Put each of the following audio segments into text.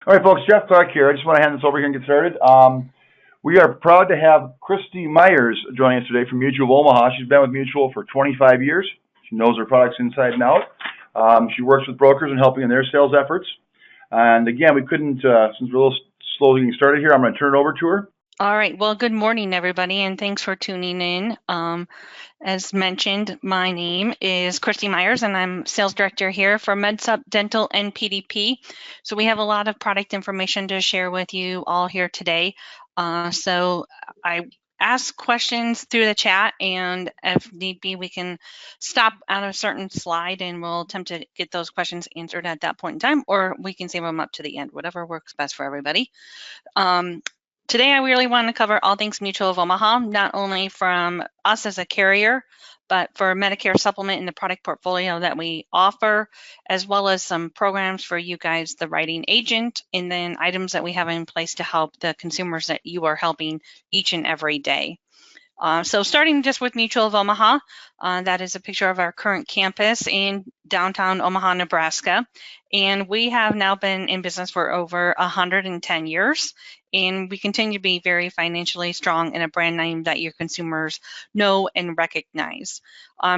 All right, folks, Jeff Clark here. I just want to hand this over here and get started. We are proud to have Kristi Meyers joining us today from Mutual of Omaha. She's been with Mutual for 25 years. She knows her products inside and out. She works with brokers and helping in their sales efforts. And again, we couldn't, since we're a little slow getting started here, I'm going to turn it over to her. All right. Well, good morning, everybody, and thanks for tuning in. As mentioned, my name is Kristi Meyers, and I'm sales director here for MedSup Dental and PDP. So we have a lot of product information to share with you all here today. So I ask questions through the chat, and if need be, we can stop at a certain slide and we'll attempt to get those questions answered at that point in time, or we can save them up to the end, whatever works best for everybody. Today, I really want to cover all things Mutual of Omaha, not only from us as a carrier, but for Medicare Supplement and the product portfolio that we offer, as well as some programs for you guys, the writing agent, and then items that we have in place to help the consumers that you are helping each and every day. So starting just with Mutual of Omaha, that is a picture of our current campus in downtown Omaha, Nebraska. And we have now been in business for over 110 years. And we continue to be very financially strong in a brand name that your consumers know and recognize.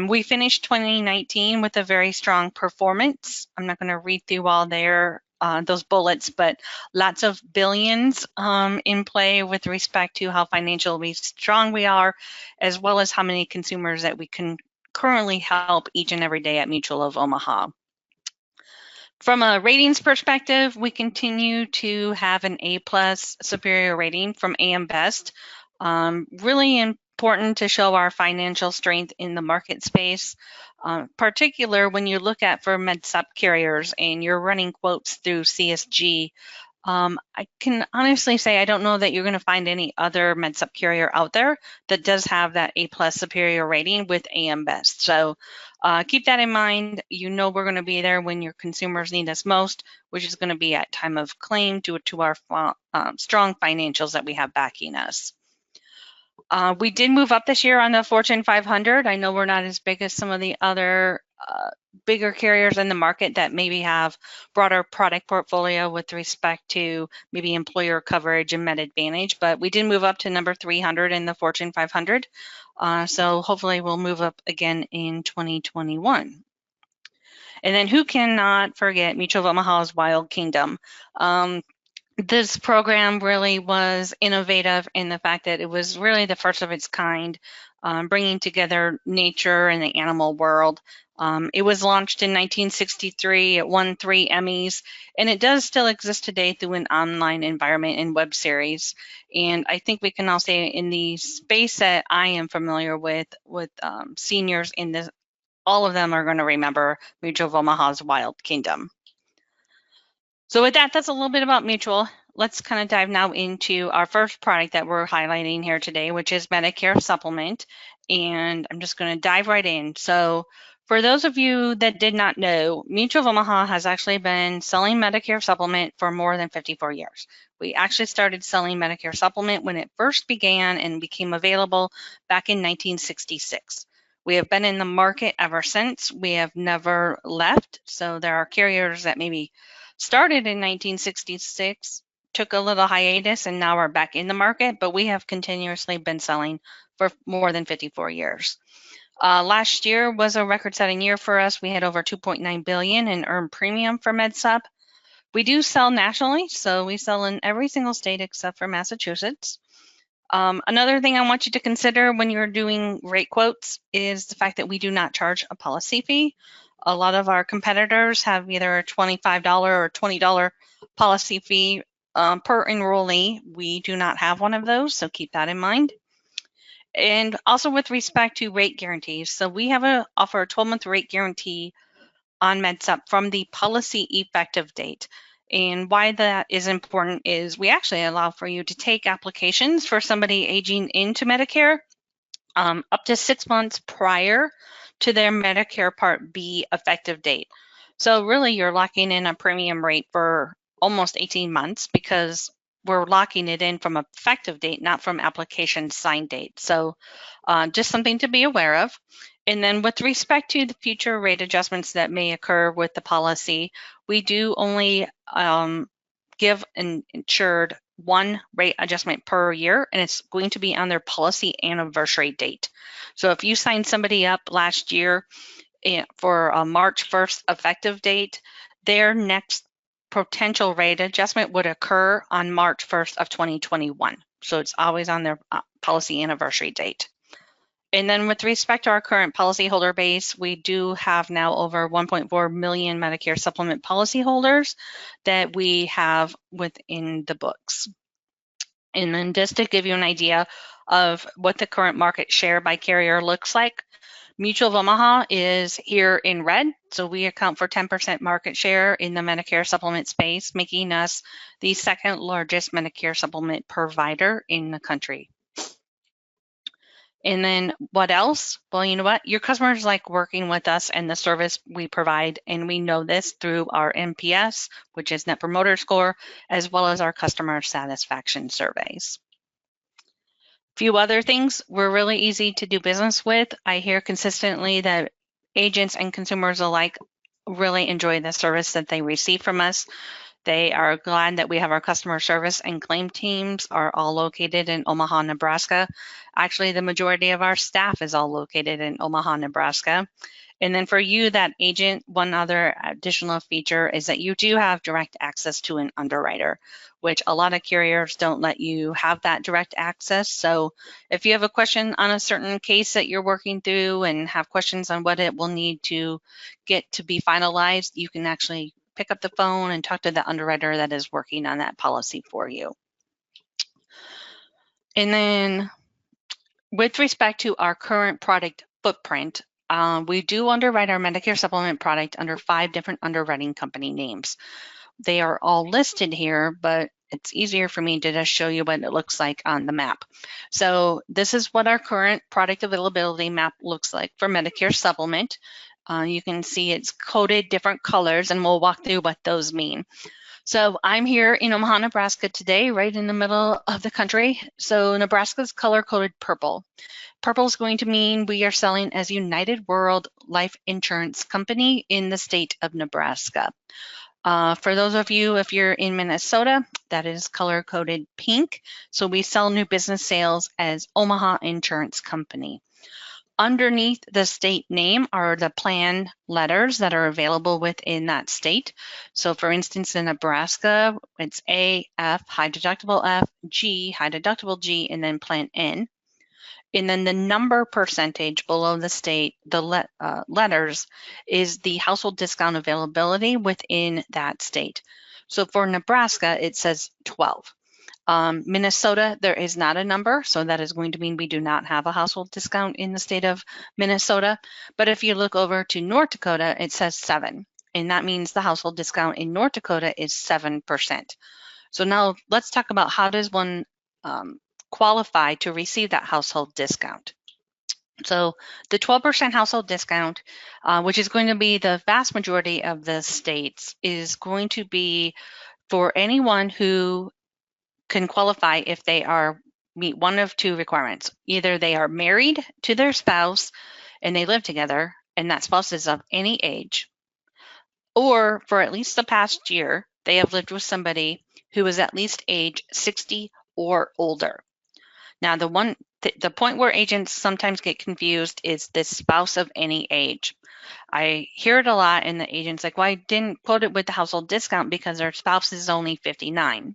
We finished 2019 with a very strong performance. I'm not going to read through all those bullets, but lots of billions in play with respect to how financially strong we are, as well as how many consumers that we can currently help each and every day at Mutual of Omaha. From a ratings perspective, we continue to have an A+ superior rating from AM Best. Really important to show our financial strength in the market space, particular when you look at for MedSup carriers and you're running quotes through CSG. I can honestly say I don't know that you're going to find any other MedSup carrier out there that does have that A+ superior rating with AM Best. So keep that in mind. You know we're going to be there when your consumers need us most, which is going to be at time of claim due to our strong financials that we have backing us. We did move up this year on the Fortune 500. I know we're not as big as some of the other bigger carriers in the market that maybe have broader product portfolio with respect to maybe employer coverage and Med Advantage, but we did move up to number 300 in the Fortune 500. So hopefully we'll move up again in 2021. And then who cannot forget Mutual of Omaha's Wild Kingdom? This program really was innovative in the fact that it was really the first of its kind, bringing together nature and the animal world. It was launched in 1963. It won 3 Emmys, and it does still exist today through an online environment and web series. And I think we can all say in the space that I am familiar with seniors in this, all of them are going to remember Mutual of Omaha's Wild Kingdom. So with that, that's a little bit about Mutual. Let's kind of dive now into our first product that we're highlighting here today, which is Medicare Supplement. And I'm just going to dive right in. So for those of you that did not know, Mutual of Omaha has actually been selling Medicare Supplement for more than 54 years. We actually started selling Medicare Supplement when it first began and became available back in 1966. We have been in the market ever since. We have never left. So there are carriers that maybe started in 1966, took a little hiatus, and now we're back in the market, but we have continuously been selling for more than 54 years. Last year was a record-setting year for us. We had over $2.9 billion in earned premium for MedSup. We do sell nationally, so we sell in every single state except for Massachusetts. Another thing I want you to consider when you're doing rate quotes is the fact that we do not charge a policy fee. A lot of our competitors have either a $25 or $20 policy fee per enrollee. We do not have one of those, so keep that in mind. And also with respect to rate guarantees, so we have offer a 12-month rate guarantee on MedSup from the policy effective date. And why that is important is we actually allow for you to take applications for somebody aging into Medicare up to 6 months prior to their Medicare Part B effective date. So really you're locking in a premium rate for almost 18 months because we're locking it in from effective date, not from application sign date. So just something to be aware of. And then with respect to the future rate adjustments that may occur with the policy, we do only give an insured one rate adjustment per year, and it's going to be on their policy anniversary date. So if you signed somebody up last year for a March 1st effective date, their next potential rate adjustment would occur on March 1st of 2021. So it's always on their policy anniversary date. And then with respect to our current policyholder base, we do have now over 1.4 million Medicare Supplement policyholders that we have within the books. And then just to give you an idea of what the current market share by carrier looks like, Mutual of Omaha is here in red, so we account for 10% market share in the Medicare Supplement space, making us the second largest Medicare Supplement provider in the country. And then what else? Well, you know what? Your customers like working with us and the service we provide, and we know this through our NPS, which is Net Promoter Score, as well as our customer satisfaction surveys. Few other things, we're really easy to do business with. I hear consistently that agents and consumers alike really enjoy the service that they receive from us. They are glad that we have our customer service and claim teams are all located in Omaha, Nebraska. Actually, the majority of our staff is all located in Omaha, Nebraska. And then for you, that agent, one other additional feature is that you do have direct access to an underwriter, which a lot of carriers don't let you have that direct access. So if you have a question on a certain case that you're working through and have questions on what it will need to get to be finalized, you can actually pick up the phone and talk to the underwriter that is working on that policy for you. And then with respect to our current product footprint, we do underwrite our Medicare Supplement product under 5 different underwriting company names. They are all listed here, but it's easier for me to just show you what it looks like on the map. So this is what our current product availability map looks like for Medicare Supplement. You can see it's coded different colors, and we'll walk through what those mean. So I'm here in Omaha, Nebraska today, right in the middle of the country. So Nebraska's color-coded purple. Purple is going to mean we are selling as United World Life Insurance Company in the state of Nebraska. For those of you, if you're in Minnesota, that is color-coded pink. So we sell new business sales as Omaha Insurance Company. Underneath the state name are the plan letters that are available within that state. So for instance, in Nebraska, it's A, F, high deductible F, G, high deductible G, and then plan N. And then the number percentage below the state, the letters, is the household discount availability within that state. So for Nebraska, it says 12. Minnesota, there is not a number, so that is going to mean we do not have a household discount in the state of Minnesota. But if you look over to North Dakota, it says 7, and that means the household discount in North Dakota is 7%. So now let's talk about how does one qualify to receive that household discount. So the 12% household discount, which is going to be the vast majority of the states, is going to be for anyone who can qualify if they meet one of 2 requirements. Either they are married to their spouse and they live together, and that spouse is of any age, or for at least the past year, they have lived with somebody who is at least age 60 or older. Now, the point where agents sometimes get confused is this spouse of any age. I hear it a lot, and the agent's like, well, I didn't quote it with the household discount because their spouse is only 59.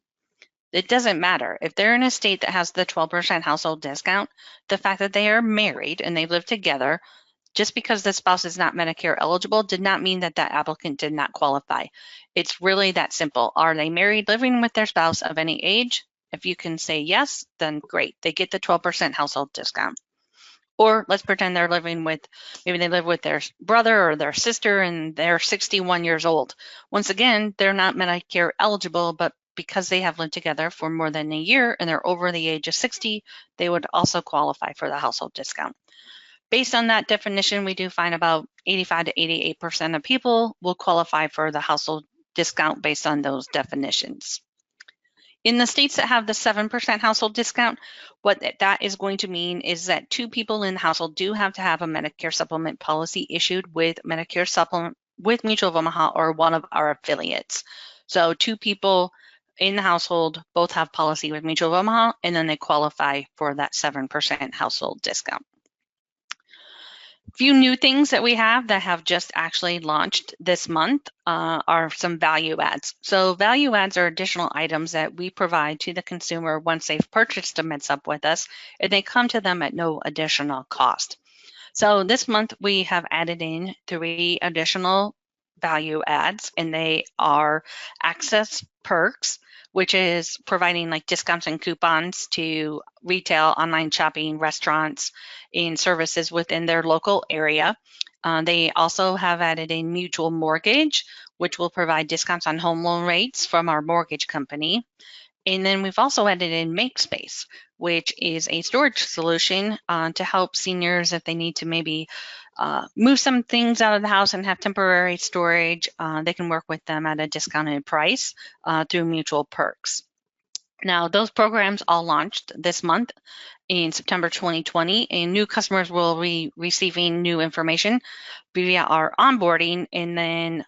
It doesn't matter. If they're in a state that has the 12% household discount, the fact that they are married and they live together, just because the spouse is not Medicare eligible did not mean that that applicant did not qualify. It's really that simple. Are they married, living with their spouse of any age? If you can say yes, then great. They get the 12% household discount. Or let's pretend they're living with, maybe they live with their brother or their sister and they're 61 years old. Once again, they're not Medicare eligible, but because they have lived together for more than a year and they're over the age of 60, they would also qualify for the household discount. Based on that definition, we do find about 85 to 88% of people will qualify for the household discount based on those definitions. In the states that have the 7% household discount, what that is going to mean is that 2 people in the household do have to have a Medicare Supplement policy issued with Medicare Supplement with Mutual of Omaha or one of our affiliates. So 2 people in the household both have policy with Mutual of Omaha, and then they qualify for that 7% household discount. Few new things that we have that have just actually launched this month are some value adds. So value adds are additional items that we provide to the consumer once they've purchased a MedSup with us, and they come to them at no additional cost. So this month we have added in 3 additional value adds, and they are Access Perks, which is providing like discounts and coupons to retail, online shopping, restaurants, and services within their local area. They also have added in Mutual Mortgage, which will provide discounts on home loan rates from our mortgage company. And then we've also added in MakeSpace, which is a storage solution to help seniors if they need to maybe move some things out of the house and have temporary storage. They can work with them at a discounted price through Mutual Perks. Now, those programs all launched this month in September 2020, and new customers will be receiving new information via our onboarding, and then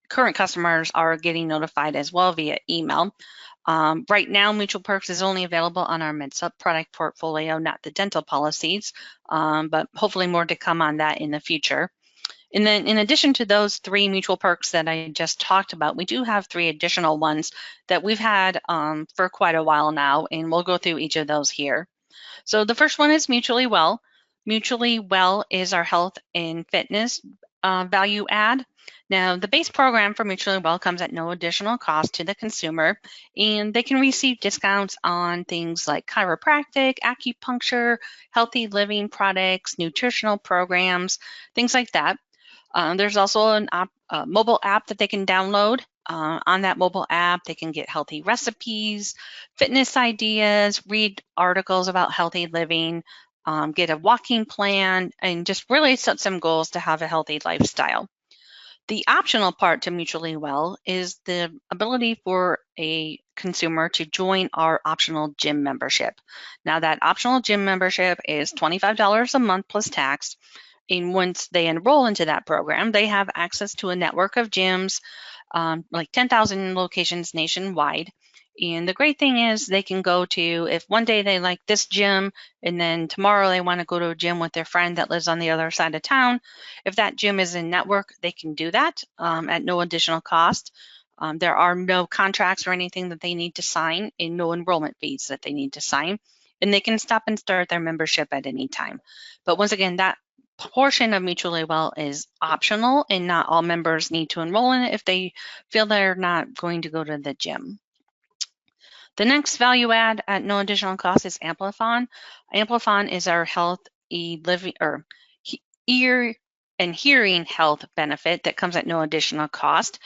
current customers are getting notified as well via email. Right now, Mutual Perks is only available on our MedSup product portfolio, not the dental policies, but hopefully more to come on that in the future. And then in addition to those 3 Mutual Perks that I just talked about, we do have 3 additional ones that we've had for quite a while now, and we'll go through each of those here. So the first one is Mutually Well. Mutually Well is our health and fitness value add. Now, the base program for Mutually Well comes at no additional cost to the consumer, and they can receive discounts on things like chiropractic, acupuncture, healthy living products, nutritional programs, things like that. There's also a mobile app that they can download. On that mobile app, they can get healthy recipes, fitness ideas, read articles about healthy living, get a walking plan, and just really set some goals to have a healthy lifestyle. The optional part to Mutually Well is the ability for a consumer to join our optional gym membership. Now, that optional gym membership is $25 a month plus tax. And once they enroll into that program, they have access to a network of gyms, like 10,000 locations nationwide. And the great thing is they can go to, if one day they like this gym and then tomorrow they want to go to a gym with their friend that lives on the other side of town, if that gym is in network, they can do that at no additional cost. There are no contracts or anything that they need to sign, and no enrollment fees that they need to sign. And they can stop and start their membership at any time. But once again, that portion of Mutually Well is optional, and not all members need to enroll in it if they feel they're not going to go to the gym. The next value add at no additional cost is Amplifon. Amplifon is our ear and hearing health benefit that comes at no additional cost.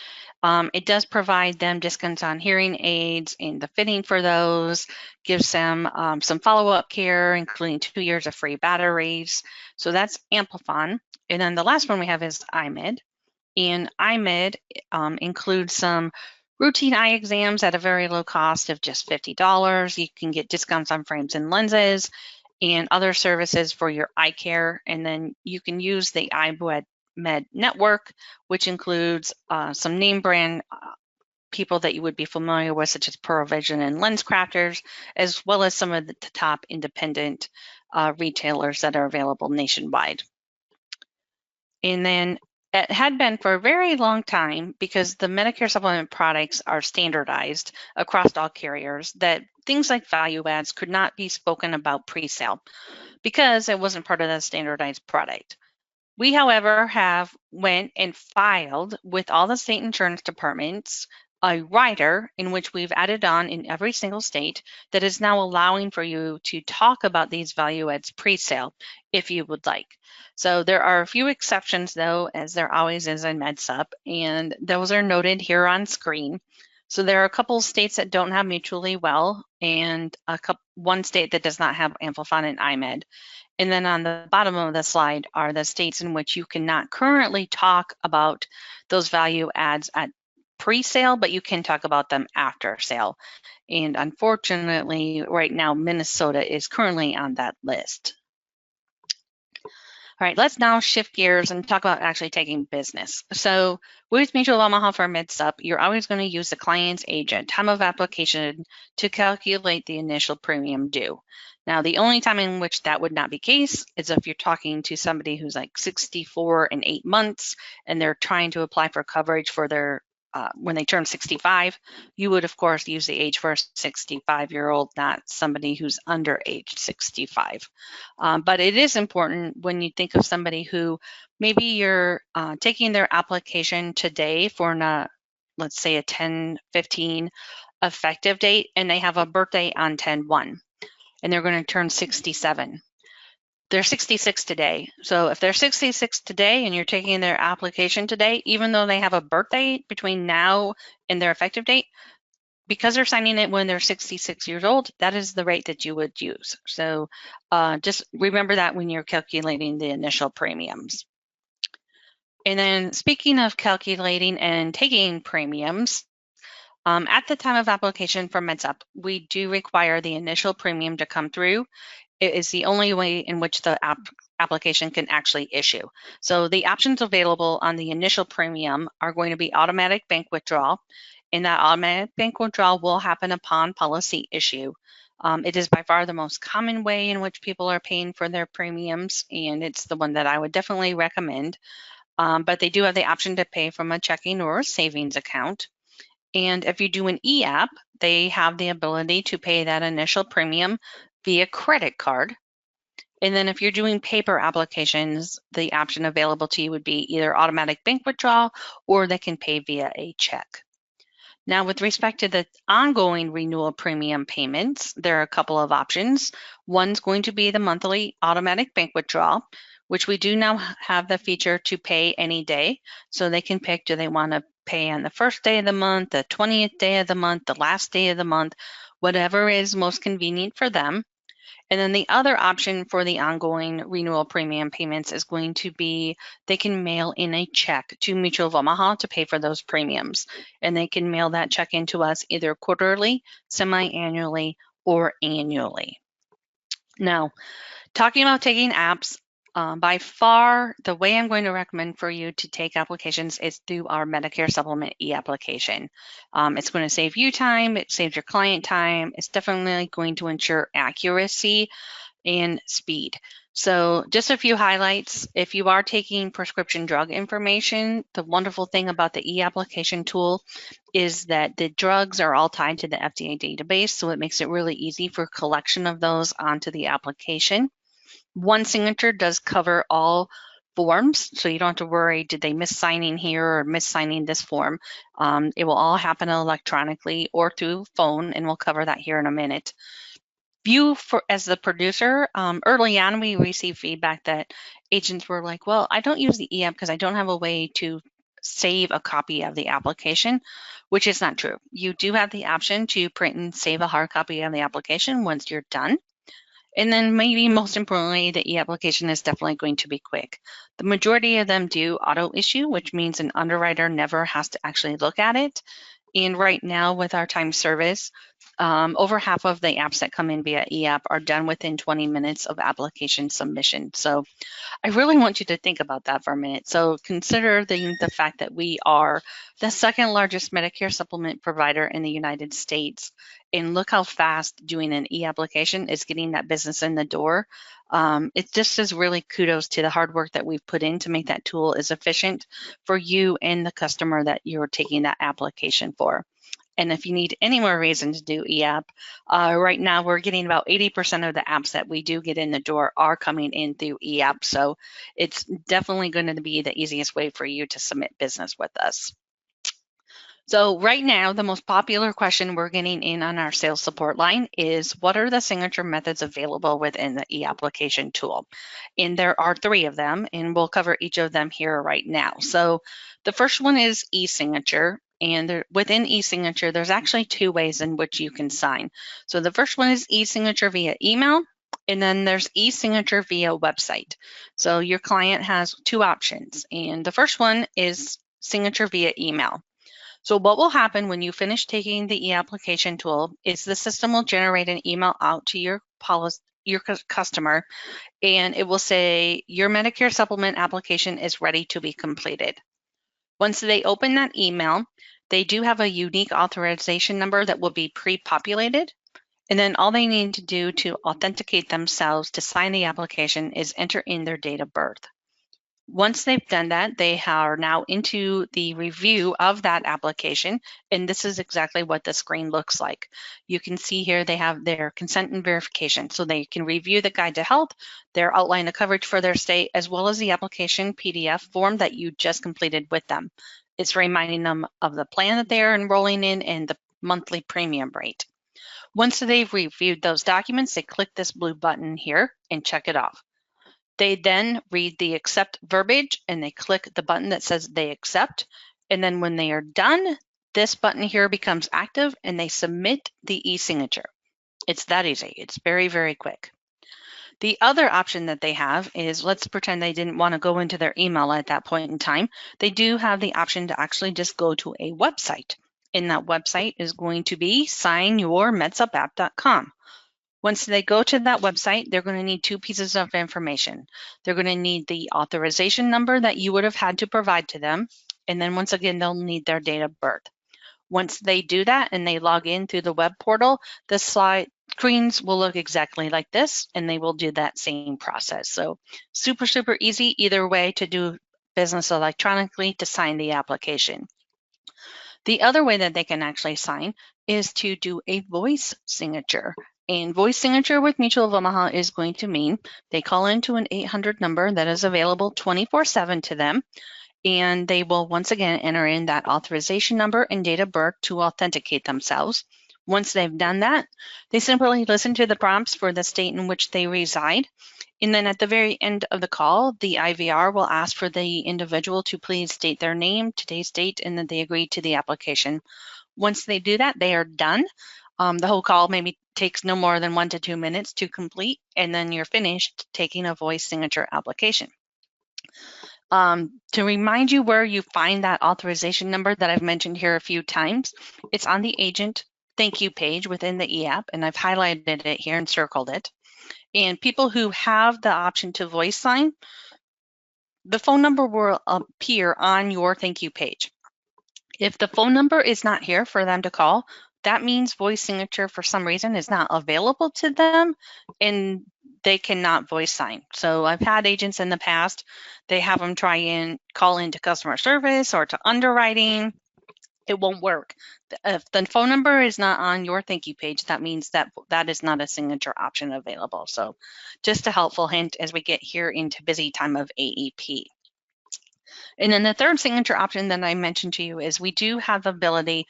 It does provide them discounts on hearing aids and the fitting for those, gives them some follow-up care, including 2 years of free batteries. So that's Amplifon. And then the last one we have is IMED. And IMED includes some routine eye exams at a very low cost of just $50. You can get discounts on frames and lenses and other services for your eye care. And then you can use the IMED network, which includes some name brand people that you would be familiar with, such as Pearl Vision and Lens Crafters, as well as some of the top independent retailers that are available nationwide. And then it had been for a very long time, because the Medicare Supplement products are standardized across all carriers, that things like value adds could not be spoken about pre-sale because it wasn't part of the standardized product. We, however, have went and filed with all the state insurance departments a rider in which we've added on in every single state that is now allowing for you to talk about these value adds pre-sale if you would like. So there are a few exceptions, though, as there always is in MedSup, and those are noted here on screen. So there are a couple states that don't have Mutually Well, and one state that does not have Amplifon and IMED. And then on the bottom of the slide are the states in which you cannot currently talk about those value adds at pre-sale, but you can talk about them after sale. And unfortunately, right now, Minnesota is currently on that list. All right, let's now shift gears and talk about actually taking business. So with Mutual Omaha for MedSup, you're always going to use the client's age and time of application to calculate the initial premium due. Now, the only time in which that would not be case is if you're talking to somebody who's like 64 and 8 months and they're trying to apply for coverage for their when they turn 65, you would, of course, use the age for a 65-year-old, not somebody who's under age 65. But it is important when you think of somebody who maybe you're taking their application today for let's say a 10/15 effective date, and they have a birthday on 10/1, and they're going to turn 67. They're 66 today. So if they're 66 today and you're taking their application today, even though they have a birthday between now and their effective date, because they're signing it when they're 66 years old, that is the rate that you would use. So just remember that when you're calculating the initial premiums. And then speaking of calculating and taking premiums, at the time of application for MedSup, we do require the initial premium to come through. It is the only way in which the application can actually issue. So the options available on the initial premium are going to be automatic bank withdrawal, and that automatic bank withdrawal will happen upon policy issue. It is by far the most common way in which people are paying for their premiums, and it's the one that I would definitely recommend. But they do have the option to pay from a checking or a savings account. And if you do an EApp, they have the ability to pay that initial premium via credit card. And then if you're doing paper applications, the option available to you would be either automatic bank withdrawal or they can pay via a check. Now, with respect to the ongoing renewal premium payments, there are a couple of options. One's going to be the monthly automatic bank withdrawal, which we do now have the feature to pay any day. So they can pick, do they want to pay on the first day of the month, the 20th day of the month, the last day of the month, whatever is most convenient for them. And then the other option for the ongoing renewal premium payments is going to be they can mail in a check to Mutual of Omaha to pay for those premiums. And they can mail that check into us either quarterly, semi-annually, or annually. Now, talking about taking apps, by far, the way I'm going to recommend for you to take applications is through our Medicare Supplement e-application. It's going to save you time, it saves your client time, it's definitely going to ensure accuracy and speed. So just a few highlights. If you are taking prescription drug information, the wonderful thing about the e-application tool is that the drugs are all tied to the FDA database, so it makes it really easy for collection of those onto the application. One signature does cover all forms, so you don't have to worry, did they miss signing here or miss signing this form? It will all happen electronically or through phone, and we'll cover that here in a minute. As the producer, early on we received feedback that agents were like, well, I don't use the EApp because I don't have a way to save a copy of the application, which is not true. You do have the option to print and save a hard copy of the application once you're done. And then maybe most importantly, the e-application is definitely going to be quick. The majority of them do auto issue, which means an underwriter never has to actually look at it. And right now with our time service, over half of the apps that come in via EApp are done within 20 minutes of application submission. So I really want you to think about that for a minute. So consider the fact that we are the second largest Medicare supplement provider in the United States. And look how fast doing an e-application is getting that business in the door. It just is really kudos to the hard work that we've put in to make that tool as efficient for you and the customer that you're taking that application for. And if you need any more reason to do EApp, right now we're getting about 80% of the apps that we do get in the door are coming in through EApp. So it's definitely going to be the easiest way for you to submit business with us. So right now, the most popular question we're getting in on our sales support line is, what are the signature methods available within the e-application tool? And there are 3 of them, and we'll cover each of them here right now. So the first one is e-signature. And within e-signature, there's actually 2 ways in which you can sign. So the first one is e-signature via email, and then there's e-signature via website. So your client has 2 options, and the first one is signature via email. So what will happen when you finish taking the e-application tool is the system will generate an email out to your your customer, and it will say your Medicare Supplement application is ready to be completed. Once they open that email, they do have a unique authorization number that will be pre-populated. And then all they need to do to authenticate themselves to sign the application is enter in their date of birth. Once they've done that, they are now into the review of that application, and this is exactly what the screen looks like. You can see here they have their consent and verification, so they can review the guide to health, their outline of coverage for their state, as well as the application PDF form that you just completed with them. It's reminding them of the plan that they are enrolling in and the monthly premium rate. Once they've reviewed those documents, they click this blue button here and check it off. They then read the accept verbiage and they click the button that says they accept. And then when they are done, this button here becomes active and they submit the e-signature. It's that easy. It's very, very quick. The other option that they have is, let's pretend they didn't want to go into their email at that point in time. They do have the option to actually just go to a website. And that website is going to be signyourmedsupapp.com. Once they go to that website, they're going to need two pieces of information. They're going to need the authorization number that you would have had to provide to them. And then once again, they'll need their date of birth. Once they do that and they log in through the web portal, the slide screens will look exactly like this, and they will do that same process. So super, super easy either way to do business electronically to sign the application. The other way that they can actually sign is to do a voice signature. And voice signature with Mutual of Omaha is going to mean they call into an 800 number that is available 24/7 to them, and they will once again enter in that authorization number and date of birth to authenticate themselves. Once they've done that, they simply listen to the prompts for the state in which they reside. And then at the very end of the call, the IVR will ask for the individual to please state their name, today's date, and that they agree to the application. Once they do that, they are done. The whole call maybe takes no more than 1 to 2 minutes to complete, and then you're finished taking a voice signature application. To remind you where you find that authorization number that I've mentioned here a few times, it's on the agent thank you page within the EApp, and I've highlighted it here and circled it. And people who have the option to voice sign, the phone number will appear on your thank you page. If the phone number is not here for them to call, that means voice signature for some reason is not available to them and they cannot voice sign. So I've had agents in the past, they have them try and call into customer service or to underwriting. It won't work. If the phone number is not on your thank you page, that means that that is not a signature option available. So just a helpful hint as we get here into busy time of AEP. And then the third signature option that I mentioned to you is we do have the ability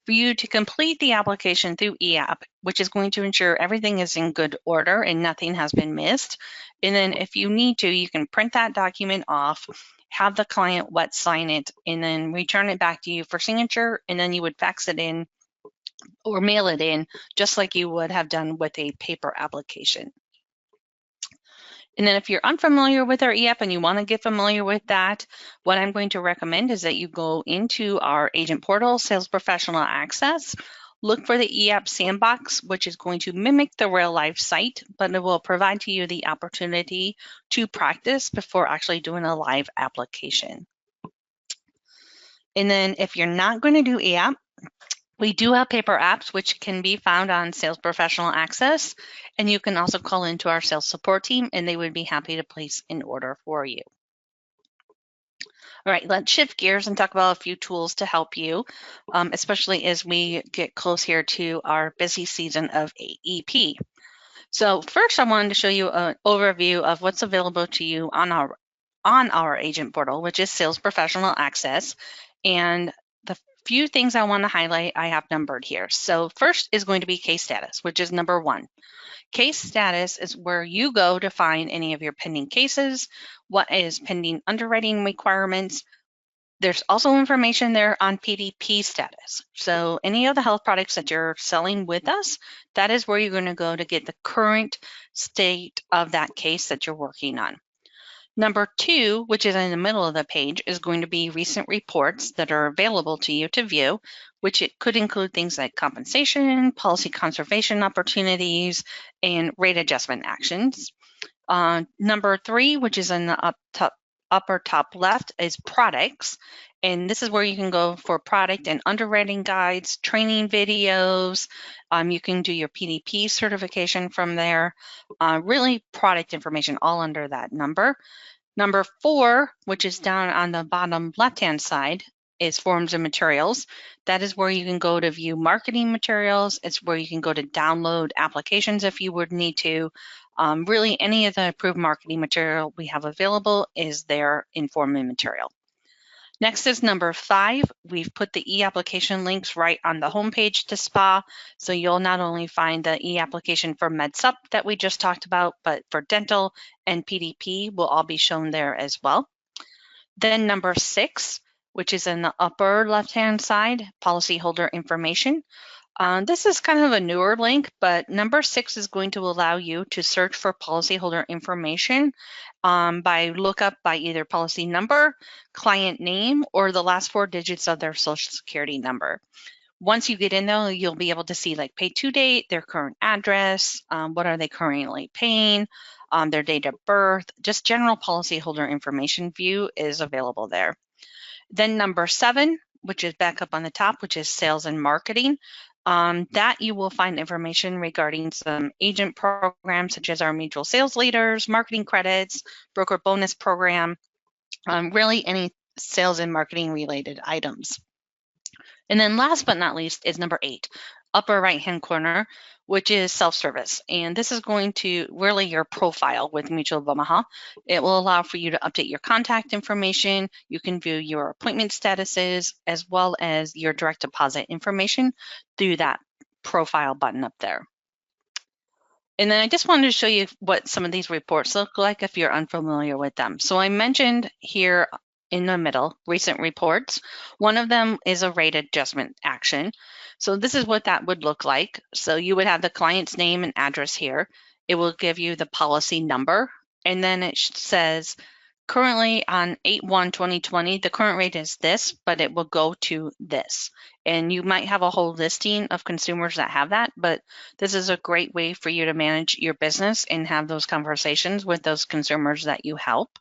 for you to complete the application through EApp, which is going to ensure everything is in good order and nothing has been missed. And then if you need to, you can print that document off, have the client wet sign it, and then return it back to you for signature, and then you would fax it in or mail it in just like you would have done with a paper application. And then if you're unfamiliar with our EApp and you want to get familiar with that, what I'm going to recommend is that you go into our agent portal, Sales Professional Access, look for the EApp sandbox, which is going to mimic the real life site, but it will provide to you the opportunity to practice before actually doing a live application. And then if you're not going to do EApp, we do have paper apps, which can be found on Sales Professional Access, and you can also call into our sales support team, and they would be happy to place an order for you. All right, let's shift gears and talk about a few tools to help you, especially as we get close here to our busy season of AEP. So first, I wanted to show you an overview of what's available to you on our agent portal, which is Sales Professional Access, and the few things I want to highlight I have numbered here. So first is going to be case status, which is number 1. Case status is where you go to find any of your pending cases, what is pending underwriting requirements. There's also information there on PDP status. So any of the health products that you're selling with us, that is where you're going to go to get the current state of that case that you're working on. Number 2, which is in the middle of the page, is going to be recent reports that are available to you to view, which it could include things like compensation, policy conservation opportunities, and rate adjustment actions. Number 3, which is in the upper top left, is products. And this is where you can go for product and underwriting guides, training videos. You can do your PDP certification from there. Really product information all under that number. Number 4, which is down on the bottom left-hand side, is forms and materials. That is where you can go to view marketing materials. It's where you can go to download applications if you would need to. Really, any of the approved marketing material we have available is there in form and material. Next is number 5. We've put the e-application links right on the homepage to SPA. So you'll not only find the e-application for MedSup that we just talked about, but for dental and PDP will all be shown there as well. Then number 6, which is in the upper left-hand side, policyholder information. This is kind of a newer link, but number 6 is going to allow you to search for policyholder information by lookup by either policy number, client name, or the last 4 digits of their social security number. Once you get in there, you'll be able to see like pay to date, their current address, what are they currently paying, their date of birth, just general policyholder information view is available there. Then number 7, which is back up on the top, which is sales and marketing. That you will find information regarding some agent programs such as our mutual sales leaders, marketing credits, broker bonus program, really any sales and marketing related items. And then last but not least is number 8, upper right-hand corner, which is self-service. And this is going to really your profile with Mutual of Omaha. It will allow for you to update your contact information. You can view your appointment statuses as well as your direct deposit information through that profile button up there. And then I just wanted to show you what some of these reports look like if you're unfamiliar with them. So I mentioned here in the middle, recent reports. One of them is a rate adjustment action. So this is what that would look like. So you would have the client's name and address here. It will give you the policy number, and then it says, currently on 8/1/2020, the current rate is this, but it will go to this. And you might have a whole listing of consumers that have that, but this is a great way for you to manage your business and have those conversations with those consumers that you help.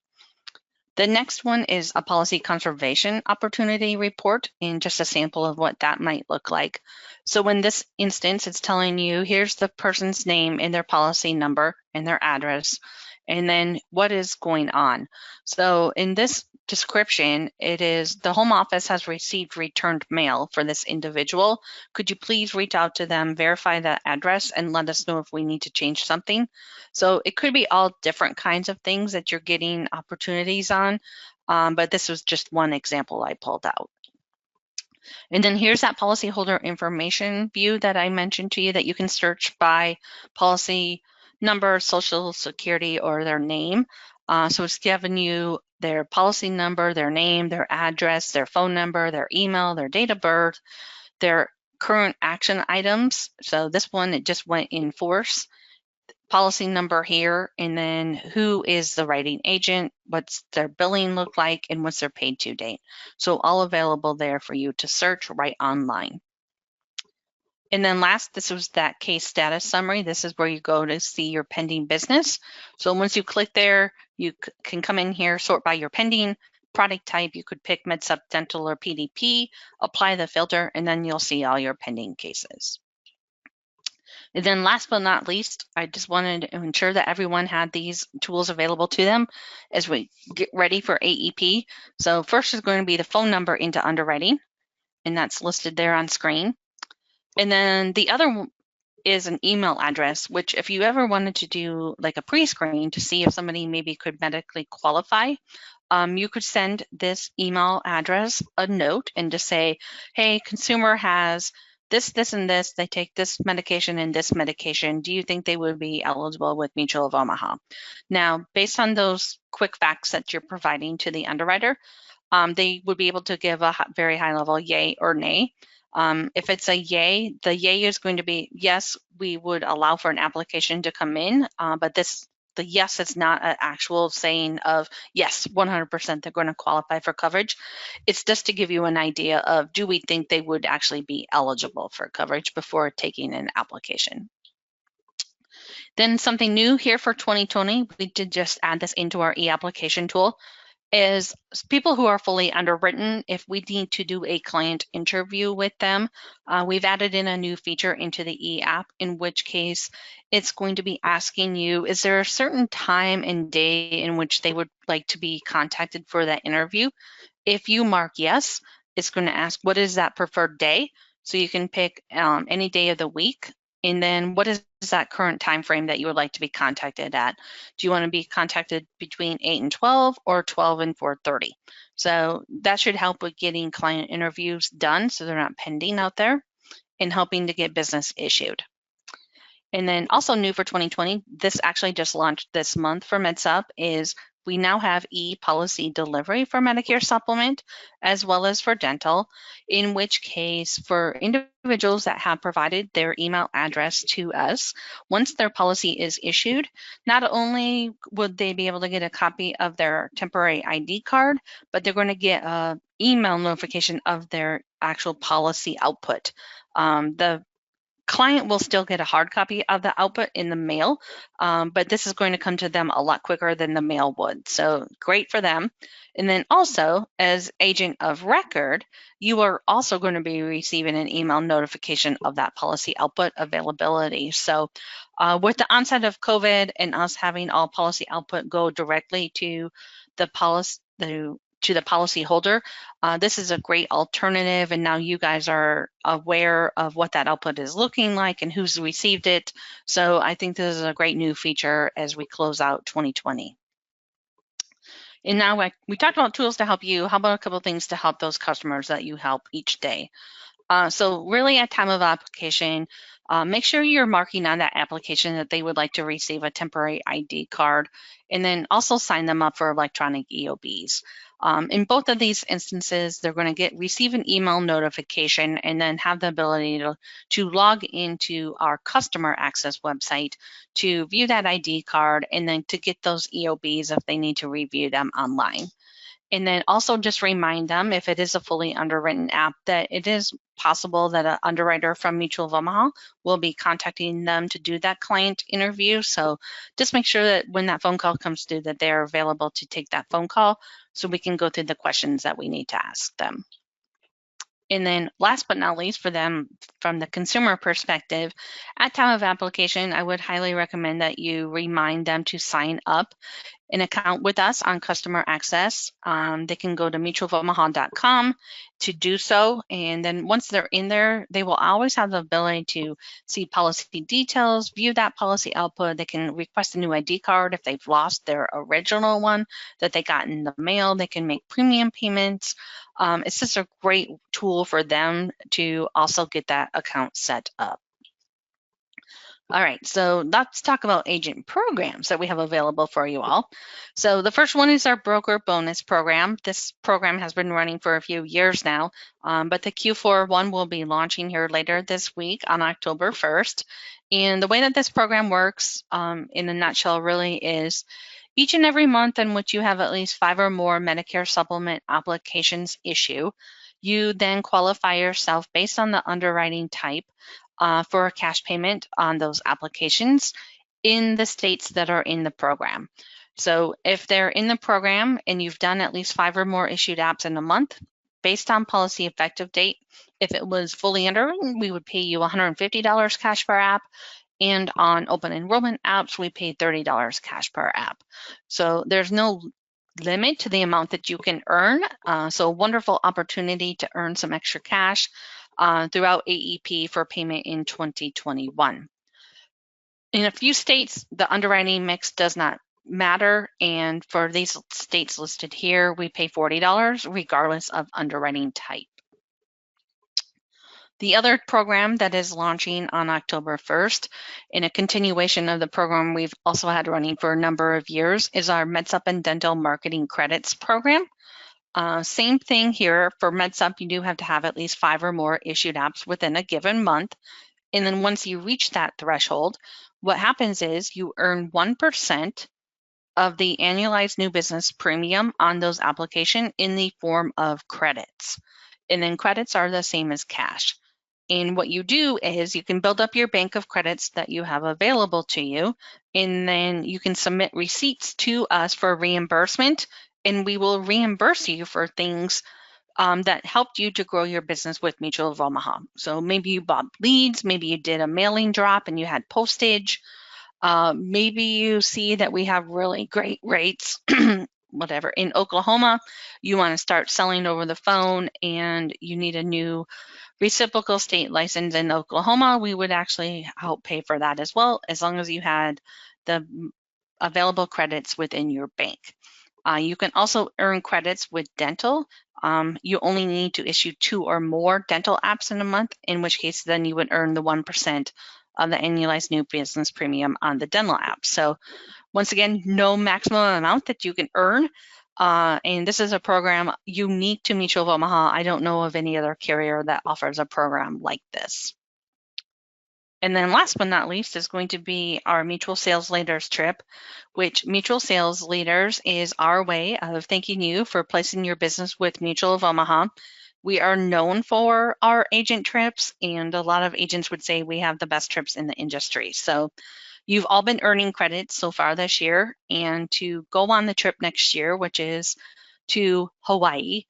The next one is a policy conservation opportunity report, and just a sample of what that might look like. So in this instance, it's telling you here's the person's name and their policy number and their address, and then what is going on. So in this description, it is the home office has received returned mail for this individual. Could you please reach out to them, verify that address, and let us know if we need to change something? So it could be all different kinds of things that you're getting opportunities on, but this was just one example I pulled out. And then here's that policyholder information view that I mentioned to you that you can search by policy number, social security, or their name. So it's giving you their policy number, their name, their address, their phone number, their email, their date of birth, their current action items. So this one, it just went in force. Policy number here, and then who is the writing agent, what's their billing look like, and what's their paid to date. So all available there for you to search right online. And then last, this was that case status summary. This is where you go to see your pending business. So once you click there, you can come in here, sort by your pending product type. You could pick MedSup, dental, or PDP, apply the filter, and then you'll see all your pending cases. And then last but not least, I just wanted to ensure that everyone had these tools available to them as we get ready for AEP. So first is going to be the phone number into underwriting, and that's listed there on screen. And then the other is an email address, which if you ever wanted to do like a pre-screen to see if somebody maybe could medically qualify, you could send this email address a note and just say, hey, consumer has this, this, and this. They take this medication and this medication. Do you think they would be eligible with Mutual of Omaha? Now, based on those quick facts that you're providing to the underwriter, they would be able to give a very high level yay or nay. If it's a yay, the yay is going to be, yes, we would allow for an application to come in, but this the yes is not an actual saying of yes, 100% they're going to qualify for coverage. It's just to give you an idea of, do we think they would actually be eligible for coverage before taking an application. Then something new here for 2020, we did just add this into our e-application tool, is people who are fully underwritten, if we need to do a client interview with them, we've added in a new feature into the EApp, in which case it's going to be asking you, is there a certain time and day in which they would like to be contacted for that interview? If you mark yes, it's going to ask, what is that preferred day? So you can pick any day of the week. And then what is that current time frame that you would like to be contacted at? Do you want to be contacted between 8 and 12 or 12 and 4:30? So that should help with getting client interviews done so they're not pending out there, and helping to get business issued. And then also new for 2020, this actually just launched this month for MedSup, is we now have e-policy delivery for Medicare Supplement as well as for dental, in which case for individuals that have provided their email address to us, once their policy is issued, not only would they be able to get a copy of their temporary ID card, but they're going to get an email notification of their actual policy output. The client will still get a hard copy of the output in the mail, but this is going to come to them a lot quicker than the mail would. So great for them. And then also, as agent of record, you are also going to be receiving an email notification of that policy output availability. So with the onset of COVID and us having all policy output go directly to the policy holder, this is a great alternative, and now you guys are aware of what that output is looking like and who's received it. So I think this is a great new feature as we close out 2020. And now we talked about tools to help you. How about a couple of things to help those customers that you help each day? So really at time of application, make sure you're marking on that application that they would like to receive a temporary ID card, and then also sign them up for electronic EOBs. In both of these instances, they're going to receive an email notification and then have the ability to log into our customer access website to view that ID card, and then to get those EOBs if they need to review them online. And then also just remind them, if it is a fully underwritten app, that it is possible that an underwriter from Mutual of Omaha will be contacting them to do that client interview. So just make sure that when that phone call comes through, that they're available to take that phone call so we can go through the questions that we need to ask them. And then last but not least, for them, from the consumer perspective, at time of application, I would highly recommend that you remind them to sign up an account with us on customer access. They can go to mutualofomaha.com to do so. And then once they're in there, they will always have the ability to see policy details, view that policy output. They can request a new ID card if they've lost their original one that they got in the mail. They can make premium payments. It's just a great tool for them to also get that account set up. All right, so let's talk about agent programs that we have available for you all. So the first one is our broker bonus program. This program has been running for a few years now, but the Q4 one will be launching here later this week on October 1st. And the way that this program works, in a nutshell, really is each and every month in which you have at least 5 or more Medicare Supplement applications issue, you then qualify yourself based on the underwriting type for a cash payment on those applications in the states that are in the program. So if they're in the program and you've done at least 5 or more issued apps in a month, based on policy effective date, if it was fully underwritten, we would pay you $150 cash per app. And on open enrollment apps, we pay $30 cash per app. So there's no limit to the amount that you can earn. So a wonderful opportunity to earn some extra cash throughout AEP for payment in 2021. In a few states, the underwriting mix does not matter, and for these states listed here, we pay $40 regardless of underwriting type. The other program that is launching on October 1st, in a continuation of the program we've also had running for a number of years, is our MedSup and Dental Marketing Credits program. Same thing here. For MedSup, you do have to have at least 5 or more issued apps within a given month. And then once you reach that threshold, what happens is you earn 1% of the annualized new business premium on those applications in the form of credits. And then credits are the same as cash. And what you do is you can build up your bank of credits that you have available to you, and then you can submit receipts to us for reimbursement, and we will reimburse you for things that helped you to grow your business with Mutual of Omaha. So maybe you bought leads, maybe you did a mailing drop and you had postage. Maybe you see that we have really great rates, whatever. In Oklahoma, you want to start selling over the phone and you need a new reciprocal state license in Oklahoma. We would actually help pay for that as well, as long as you had the available credits within your bank. You can also earn credits with dental. You only need to issue 2 or more dental apps in a month, in which case then you would earn the 1% of the annualized new business premium on the dental app. So once again, no maximum amount that you can earn. And this is a program unique to Mutual of Omaha. I don't know of any other carrier that offers a program like this. And then last but not least is going to be our Mutual Sales Leaders trip, which Mutual Sales Leaders is our way of thanking you for placing your business with Mutual of Omaha. We are known for our agent trips, and a lot of agents would say we have the best trips in the industry. So you've all been earning credits so far this year, and to go on the trip next year, which is to Hawaii,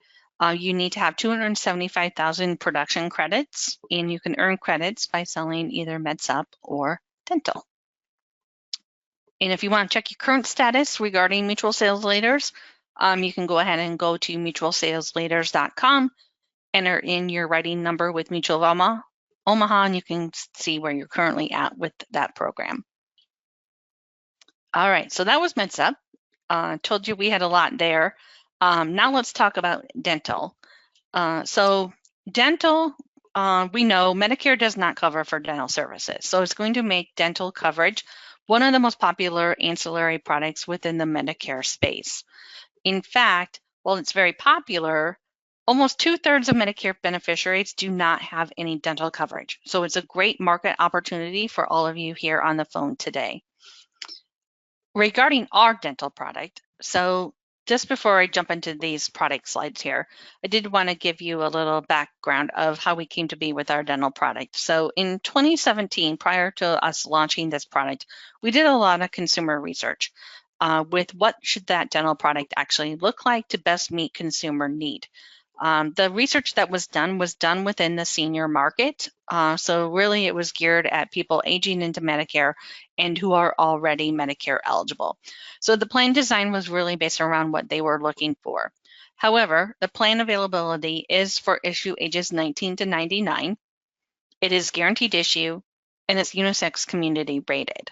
you need to have 275,000 production credits, and you can earn credits by selling either MedSup or dental. And if you want to check your current status regarding Mutual Sales Leaders, you can go ahead and go to mutualsalesleaders.com, enter in your writing number with Mutual of Omaha, and you can see where you're currently at with that program. All right, so that was MedSup. Told you we had a lot there. Now let's talk about dental. So dental, we know Medicare does not cover for dental services. So it's going to make dental coverage one of the most popular ancillary products within the Medicare space. In fact, while it's very popular, almost 2/3 of Medicare beneficiaries do not have any dental coverage. So it's a great market opportunity for all of you here on the phone today. Regarding our dental product, so just before I jump into these product slides here, I did want to give you a little background of how we came to be with our dental product. So in 2017, prior to us launching this product, we did a lot of consumer research with what should that dental product actually look like to best meet consumer need. The research that was done within the senior market. So really it was geared at people aging into Medicare and who are already Medicare eligible. So the plan design was really based around what they were looking for. However, the plan availability is for issue ages 19 to 99. It is guaranteed issue, and it's unisex community rated.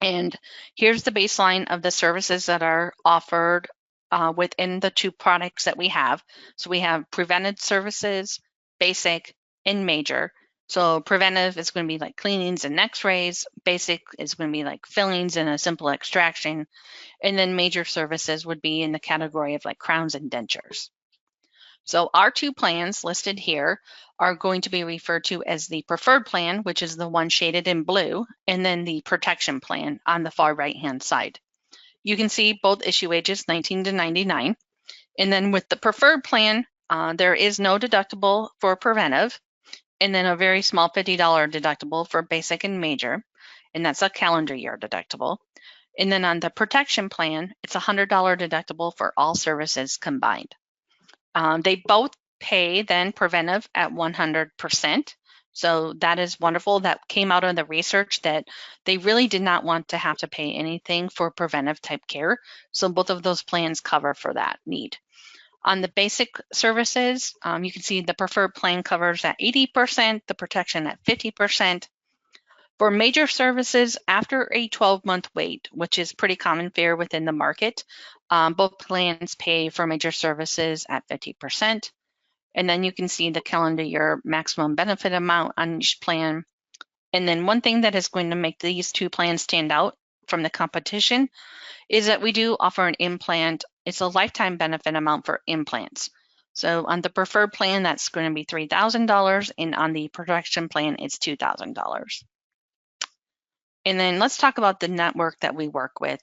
And here's the baseline of the services that are offered within the 2 products that we have. So we have preventive services, basic, and major. So preventive is going to be like cleanings and x-rays. Basic is going to be like fillings and a simple extraction. And then major services would be in the category of like crowns and dentures. So our 2 plans listed here are going to be referred to as the preferred plan, which is the one shaded in blue, and then the protection plan on the far right-hand side. You can see both issue ages 19 to 99. And then with the preferred plan, there is no deductible for preventive, and then a very small $50 deductible for basic and major, and that's a calendar year deductible. And then on the protection plan, it's a $100 deductible for all services combined. They both pay then preventive at 100%. So that is wonderful. That came out of the research that they really did not want to have to pay anything for preventive type care. So both of those plans cover for that need. On the basic services, you can see the preferred plan covers at 80%, the protection at 50%. For major services, after a 12-month wait, which is pretty common fare within the market, both plans pay for major services at 50%. And then you can see the calendar year maximum benefit amount on each plan. And then one thing that is going to make these 2 plans stand out from the competition is that we do offer an implant. It's a lifetime benefit amount for implants. So on the preferred plan, that's going to be $3,000, and on the protection plan, it's $2,000. And then let's talk about the network that we work with.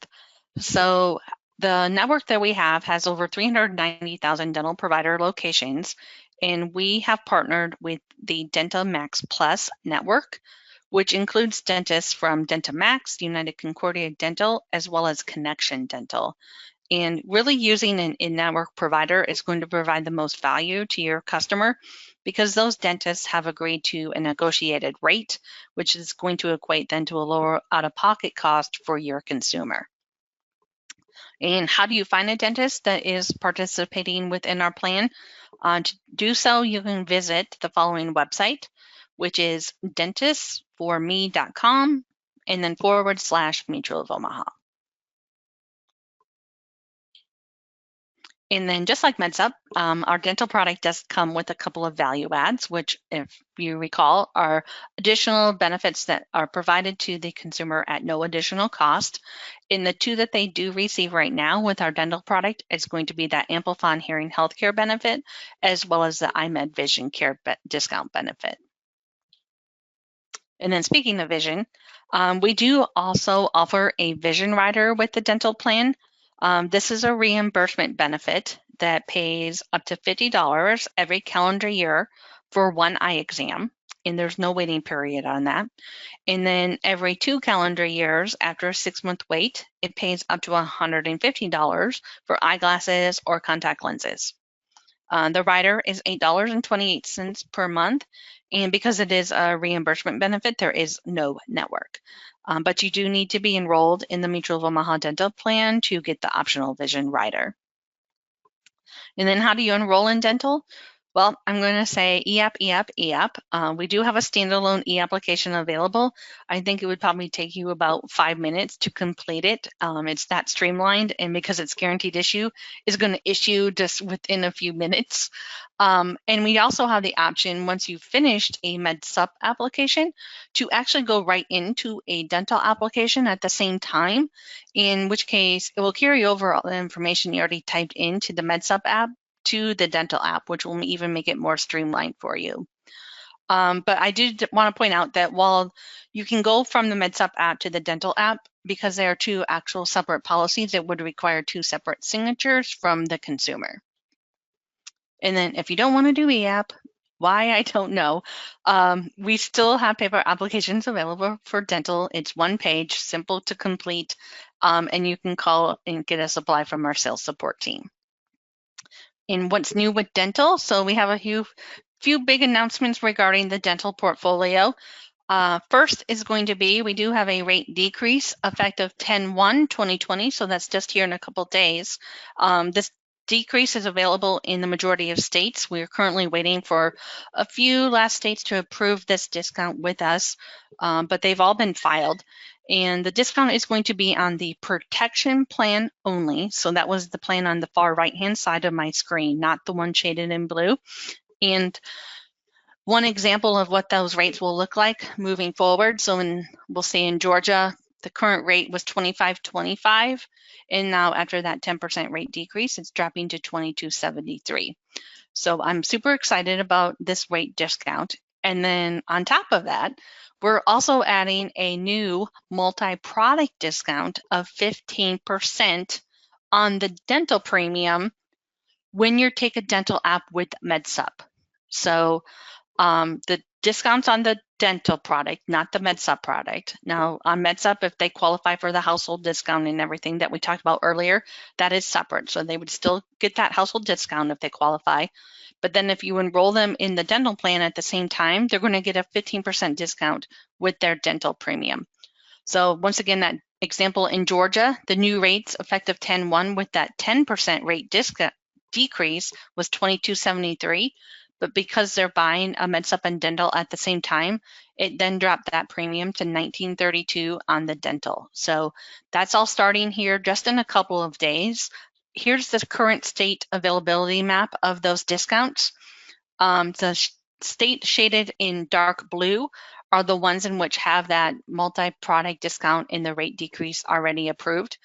So the network that we have has over 390,000 dental provider locations, and we have partnered with the Dental Max Plus network, which includes dentists from DentaMax, United Concordia Dental, as well as Connection Dental. And really using an in-network provider is going to provide the most value to your customer because those dentists have agreed to a negotiated rate, which is going to equate then to a lower out-of-pocket cost for your consumer. And how do you find a dentist that is participating within our plan? To do so, you can visit the following website, which is dentistforme.com and then / Mutual of Omaha. And then just like MedSup, our dental product does come with a couple of value adds, which if you recall are additional benefits that are provided to the consumer at no additional cost. In the two that they do receive right now with our dental product, it's going to be that Amplifon hearing healthcare benefit, as well as the IMED vision care discount benefit. And then speaking of vision, we do also offer a vision rider with the dental plan. This is a reimbursement benefit that pays up to $50 every calendar year for one eye exam, and there's no waiting period on that. And then every 2 calendar years after a 6-month wait, it pays up to $150 for eyeglasses or contact lenses. The rider is $8.28 per month, and because it is a reimbursement benefit, there is no network. But you do need to be enrolled in the Mutual of Omaha Dental Plan to get the optional vision rider. And then how do you enroll in dental? Well, I'm going to say EApp, EApp, EApp. We do have a standalone e-application available. I think it would probably take you about 5 minutes to complete it. It's that streamlined, and because it's guaranteed issue, it's going to issue just within a few minutes. And we also have the option, once you've finished a MedSup application, to actually go right into a dental application at the same time, in which case it will carry over all the information you already typed into the MedSup app to the dental app, which will even make it more streamlined for you. But I did want to point out that while you can go from the MedSup app to the dental app, because they are two actual separate policies, it would require 2 separate signatures from the consumer. And then if you don't want to do EApp, why, I don't know. We still have paper applications available for dental. It's 1 page, simple to complete, and you can call and get a supply from our sales support team. And what's new with dental? So we have a few big announcements regarding the dental portfolio. First is going to be, we do have a rate decrease effective 10/1/2020, so that's just here in a couple days. This decrease is available in the majority of states. We are currently waiting for a few last states to approve this discount with us, but they've all been filed. And the discount is going to be on the protection plan only. So that was the plan on the far right-hand side of my screen, not the one shaded in blue. And one example of what those rates will look like moving forward. So we'll say in Georgia, the current rate was $25.25, and now after that 10% rate decrease, it's dropping to $22.73. So I'm super excited about this rate discount. And then on top of that, we're also adding a new multi-product discount of 15% on the dental premium when you take a dental app with MedSup. So the discounts on the dental product, not the MedSup product. Now on MedSup, if they qualify for the household discount and everything that we talked about earlier, that is separate. So they would still get that household discount if they qualify. But then if you enroll them in the dental plan at the same time, they're going to get a 15% discount with their dental premium. So once again, that example in Georgia, the new rates effective 10/1 with that 10% rate decrease was $22.73. But because they're buying a MedSup and dental at the same time, it then dropped that premium to $19.32 on the dental. So that's all starting here just in a couple of days. Here's the current state availability map of those discounts. The state shaded in dark blue are the ones in which have that multi-product discount and the rate decrease already approved.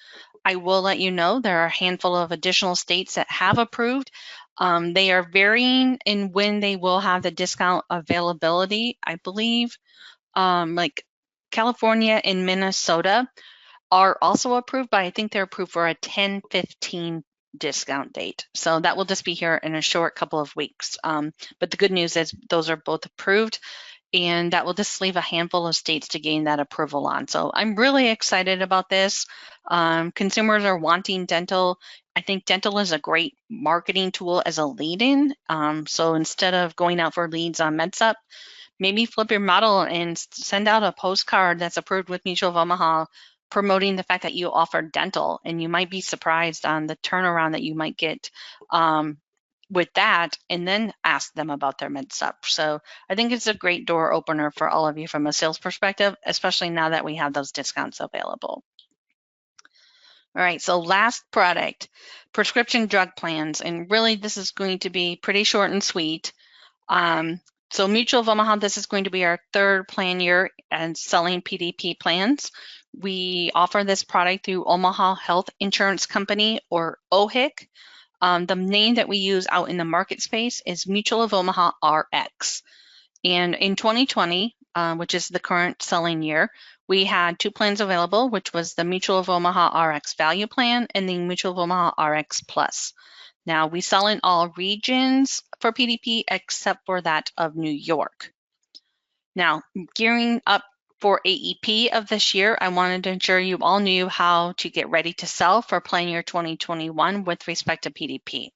I will let you know there are a handful of additional states that have approved. They are varying in when they will have the discount availability. I believe like California and Minnesota are also approved, but I think they're approved for a 10/15 discount date. So that will just be here in a short couple of weeks. But the good news is those are both approved, and that will just leave a handful of states to gain that approval on. So I'm really excited about this. Consumers are wanting dental. I think dental is a great marketing tool as a lead-in. So instead of going out for leads on MedSup, maybe flip your model and send out a postcard that's approved with Mutual of Omaha promoting the fact that you offer dental, and you might be surprised on the turnaround that you might get with that, and then ask them about their MedSup. So I think it's a great door opener for all of you from a sales perspective, especially now that we have those discounts available. All right, so last product, prescription drug plans, and really this is going to be pretty short and sweet. So Mutual of Omaha, this is going to be our third plan year and selling PDP plans. We offer this product through Omaha Health Insurance Company, or OHIC. The name that we use out in the market space is Mutual of Omaha RX. And in 2020, which is the current selling year, we had two plans available, which was the Mutual of Omaha RX Value Plan and the Mutual of Omaha RX Plus. Now, we sell in all regions for PDP except for that of New York. Now, gearing up for AEP of this year, I wanted to ensure you all knew how to get ready to sell for plan year 2021 with respect to PDP.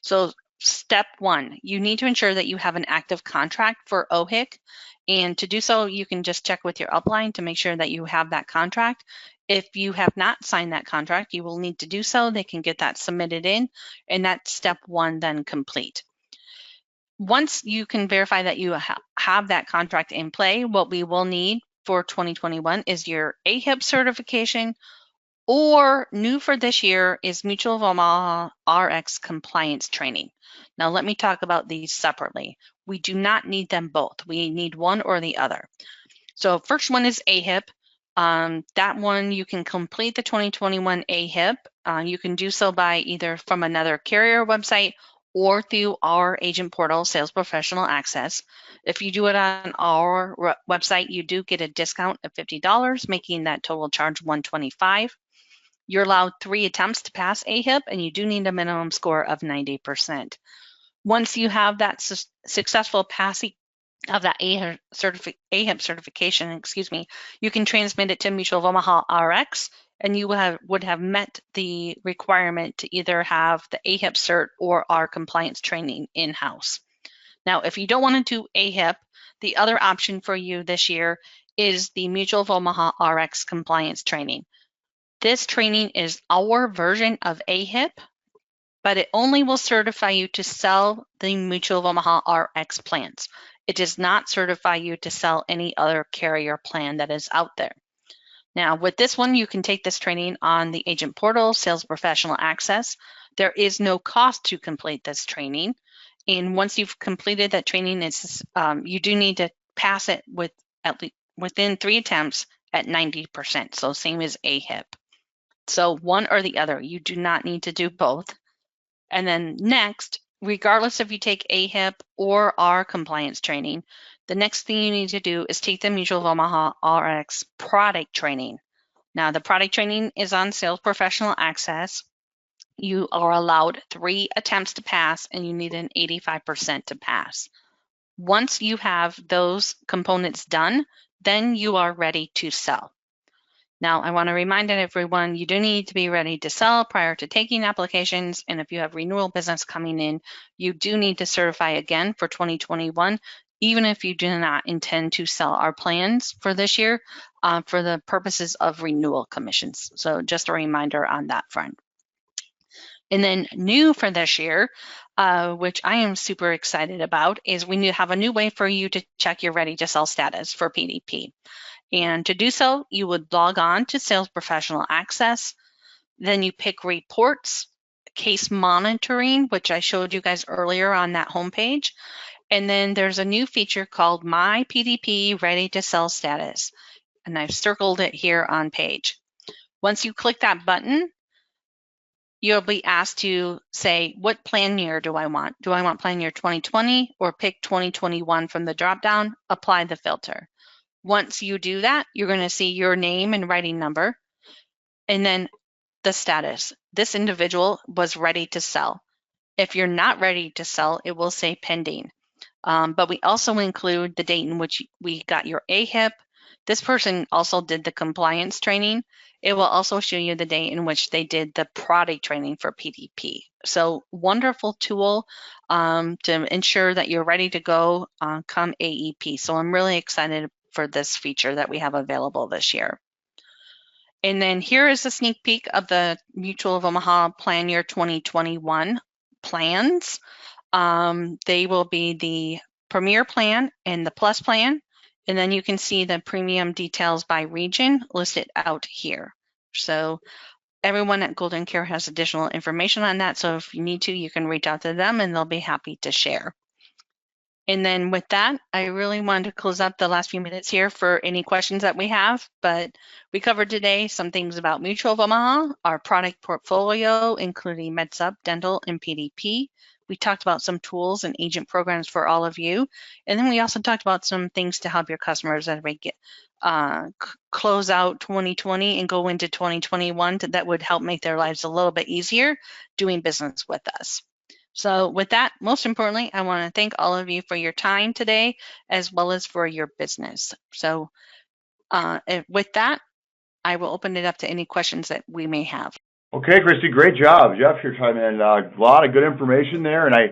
So step one, you need to ensure that you have an active contract for OHIC. And to do so, you can just check with your upline to make sure that you have that contract. If you have not signed that contract, you will need to do so. They can get that submitted in, and that's step one then complete. Once you can verify that you have that contract in play, what we will need for 2021 is your AHIP certification, or new for this year is Mutual of Omaha RX compliance training. Now let me talk about these separately. We do not need them both. We need one or the other. So first one is AHIP. That one you can complete the 2021 AHIP. You can do so by either from another carrier website or through our agent portal, Sales Professional Access. If you do it on our website, you do get a discount of $50, making that total charge $125. You're allowed 3 attempts to pass AHIP, and you do need a minimum score of 90%. Once you have that successful passing of that AHIP certification, you can transmit it to Mutual of Omaha RX, and you would have met the requirement to either have the AHIP cert or our compliance training in-house. Now, if you don't want to do AHIP, the other option for you this year is the Mutual of Omaha RX compliance training. This training is our version of AHIP, but it only will certify you to sell the Mutual of Omaha RX plans. It does not certify you to sell any other carrier plan that is out there. Now, with this one, you can take this training on the agent portal, Sales Professional Access. There is no cost to complete this training. And once you've completed that training, you do need to pass it within 3 attempts at 90%, so same as AHIP. So one or the other, you do not need to do both. And then next, regardless if you take AHIP or our compliance training, the next thing you need to do is take the Mutual of Omaha RX product training. Now, the product training is on Sales Professional Access. You are allowed 3 attempts to pass, and you need an 85% to pass. Once you have those components done, then you are ready to sell. Now, I want to remind everyone, you do need to be ready to sell prior to taking applications, and if you have renewal business coming in, you do need to certify again for 2021, even if you do not intend to sell our plans for this year for the purposes of renewal commissions. So just a reminder on that front. And then new for this year, which I am super excited about, is we have a new way for you to check your ready to sell status for PDP. And to do so, you would log on to Sales Professional Access. Then you pick Reports, Case Monitoring, which I showed you guys earlier on that homepage. And then there's a new feature called My PDP Ready to Sell Status. And I've circled it here on page. Once you click that button, you'll be asked to say, what plan year do I want? Do I want plan year 2020 or pick 2021 from the dropdown? Apply the filter. Once you do that, you're going to see your name and writing number. And then the status. This individual was ready to sell. If you're not ready to sell, it will say pending. But we also include the date in which we got your AHIP. This person also did the compliance training. It will also show you the date in which they did the product training for PDP. So wonderful tool to ensure that you're ready to go come AEP. So I'm really excited for this feature that we have available this year. And then here is a sneak peek of the Mutual of Omaha Plan Year 2021 plans. They will be the Premier Plan and the Plus Plan. And then you can see the premium details by region listed out here. So everyone at GoldenCare has additional information on that. So if you need to, you can reach out to them and they'll be happy to share. And then with that, I really wanted to close up the last few minutes here for any questions that we have, but we covered today some things about Mutual of Omaha, our product portfolio, including MedSup, Dental, and PDP. We talked about some tools and agent programs for all of you. And then we also talked about some things to help your customers as we get close out 2020 and go into 2021 that would help make their lives a little bit easier doing business with us. So with that, most importantly, I want to thank all of you for your time today, as well as for your business. So with that, I will open it up to any questions that we may have. Okay, Kristi, great job. Jeff, you're chiming in. A lot of good information there, and I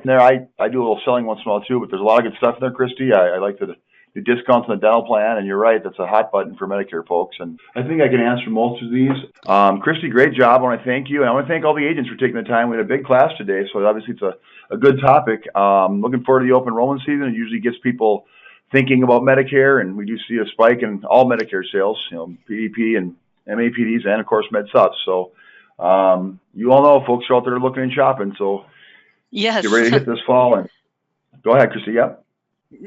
do a little selling once in a while too, but there's a lot of good stuff in there, Kristi. I like the discounts on the dental plan, and you're right, that's a hot button for Medicare folks, and I think I can answer most of these. Kristi, great job. I want to thank you, and I want to thank all the agents for taking the time. We had a big class today, so obviously it's a good topic. Looking forward to the open enrollment season. It usually gets people thinking about Medicare, and we do see a spike in all Medicare sales, PDP and MAPDs, and of course MedSup. So you all know folks are out there looking and shopping, so yes, get ready to hit this fall. And go ahead, Kristi. Yeah.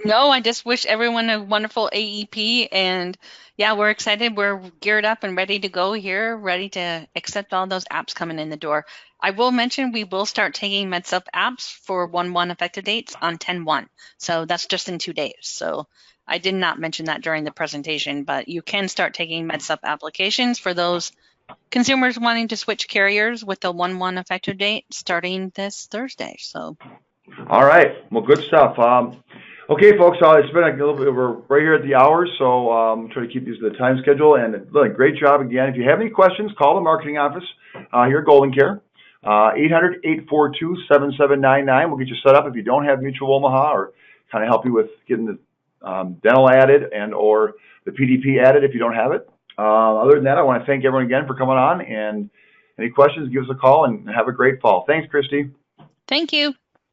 No, I just wish everyone a wonderful AEP, and yeah, we're excited. We're geared up and ready to go here, ready to accept all those apps coming in the door. I will mention we will start taking MedSup apps for 1/1 effective dates on 10/1. So that's just in 2 days. So I did not mention that during the presentation, but you can start taking MedSup applications for those consumers wanting to switch carriers with the 1/1 effective date starting this Thursday. So. All right. Well, good stuff. Okay, folks, it's been a little bit, we're right here at the hour, so try to keep these to the time schedule. And great job again. If you have any questions, call the marketing office here at GoldenCare, 800-842-7799. We'll get you set up if you don't have Mutual Omaha, or kind of help you with getting the dental added and or the PDP added if you don't have it. Other than that, I want to thank everyone again for coming on. And any questions, give us a call and have a great fall. Thanks, Kristi. Thank you.